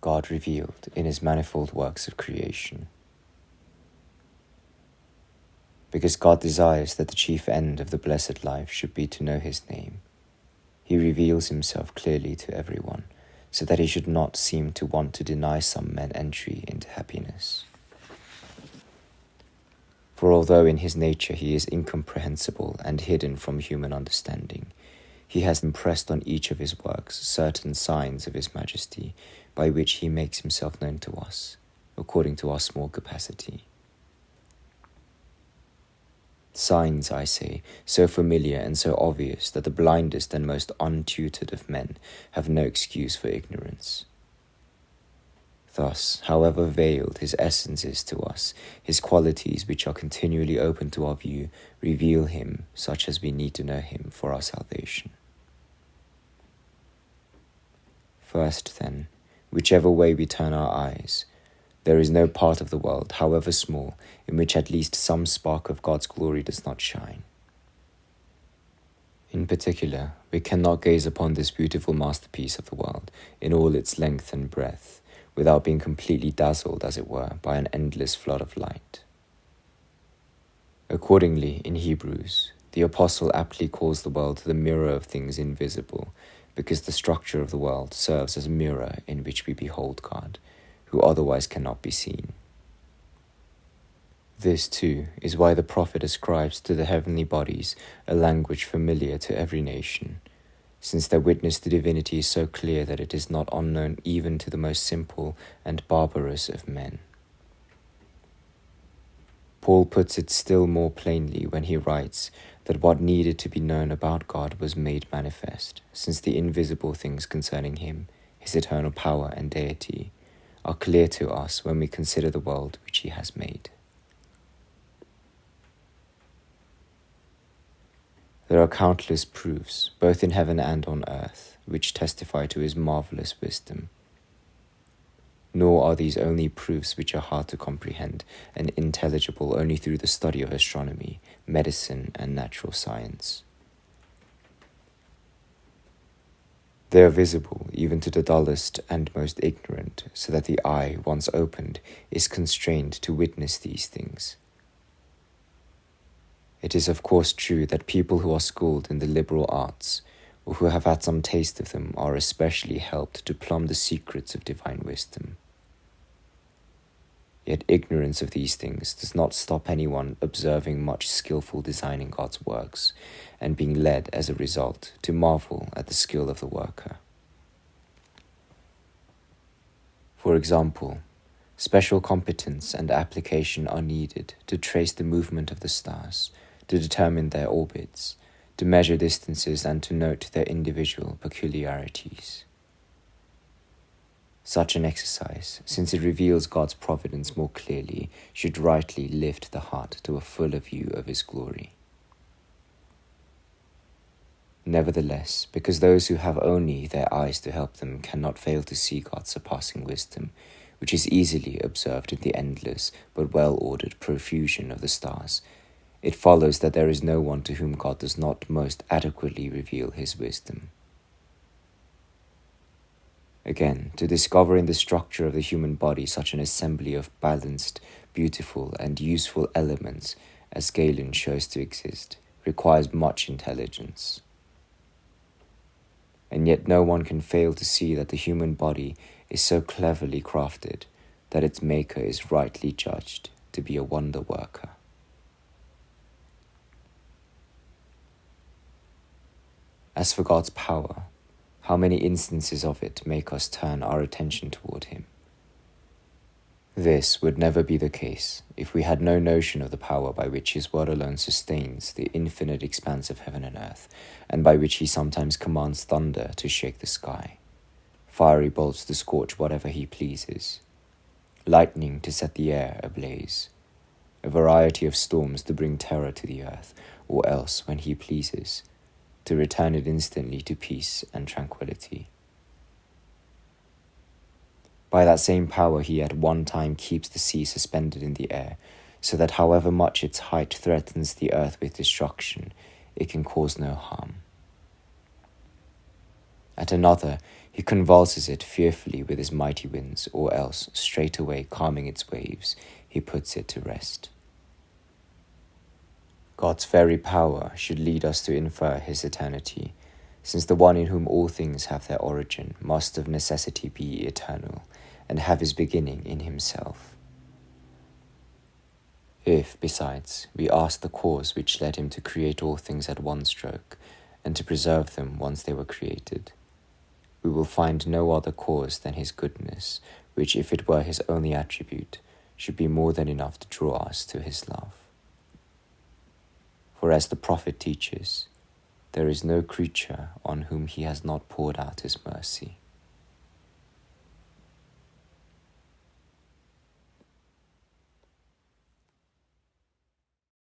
God revealed in his manifold works of creation. Because God desires that the chief end of the blessed life should be to know his name, he reveals himself clearly to everyone, so that he should not seem to want to deny some men entry into happiness. For although in his nature he is incomprehensible and hidden from human understanding, he has impressed on each of his works certain signs of his majesty, by which he makes himself known to us, according to our small capacity. Signs, I say, so familiar and so obvious that the blindest and most untutored of men have no excuse for ignorance. Thus, however veiled his essence is to us, his qualities, which are continually open to our view, reveal him such as we need to know him for our salvation. First, then, whichever way we turn our eyes, there is no part of the world, however small, in which at least some spark of God's glory does not shine. In particular, we cannot gaze upon this beautiful masterpiece of the world in all its length and breadth, without being completely dazzled, as it were, by an endless flood of light. Accordingly, in Hebrews, the apostle aptly calls the world the mirror of things invisible, because the structure of the world serves as a mirror in which we behold God, who otherwise cannot be seen. This, too, is why the prophet ascribes to the heavenly bodies a language familiar to every nation, since their witness to divinity is so clear that it is not unknown even to the most simple and barbarous of men. Paul puts it still more plainly when he writes that what needed to be known about God was made manifest, since the invisible things concerning him, his eternal power and deity, are clear to us when we consider the world which he has made. There are countless proofs, both in heaven and on earth, which testify to his marvelous wisdom. Nor are these only proofs which are hard to comprehend and intelligible only through the study of astronomy, medicine, and natural science. They are visible even to the dullest and most ignorant, so that the eye, once opened, is constrained to witness these things. It is of course true that people who are schooled in the liberal arts, or who have had some taste of them, are especially helped to plumb the secrets of divine wisdom. Yet ignorance of these things does not stop anyone observing much skillful design in God's works, and being led, as a result, to marvel at the skill of the worker. For example, special competence and application are needed to trace the movement of the stars, to determine their orbits, to measure distances, and to note their individual peculiarities. Such an exercise, since it reveals God's providence more clearly, should rightly lift the heart to a fuller view of his glory. Nevertheless, because those who have only their eyes to help them cannot fail to see God's surpassing wisdom, which is easily observed in the endless but well-ordered profusion of the stars, it follows that there is no one to whom God does not most adequately reveal his wisdom. Again, to discover in the structure of the human body such an assembly of balanced, beautiful, and useful elements as Galen shows to exist requires much intelligence. And yet no one can fail to see that the human body is so cleverly crafted that its maker is rightly judged to be a wonder worker. As for God's power, how many instances of it make us turn our attention toward him? This would never be the case if we had no notion of the power by which his word alone sustains the infinite expanse of heaven and earth, and by which he sometimes commands thunder to shake the sky, fiery bolts to scorch whatever he pleases, lightning to set the air ablaze, a variety of storms to bring terror to the earth, or else, when he pleases, to return it instantly to peace and tranquility. By that same power he at one time keeps the sea suspended in the air, so that however much its height threatens the earth with destruction, it can cause no harm. At another, He convulses it fearfully with his mighty winds, or else, straightway calming its waves, he puts it to rest. God's very power should lead us to infer his eternity, since the one in whom all things have their origin must of necessity be eternal, and have his beginning in himself. If, besides, we ask the cause which led him to create all things at one stroke, and to preserve them once they were created, we will find no other cause than his goodness, which, if it were his only attribute, should be more than enough to draw us to his love. For as the prophet teaches, there is no creature on whom he has not poured out his mercy.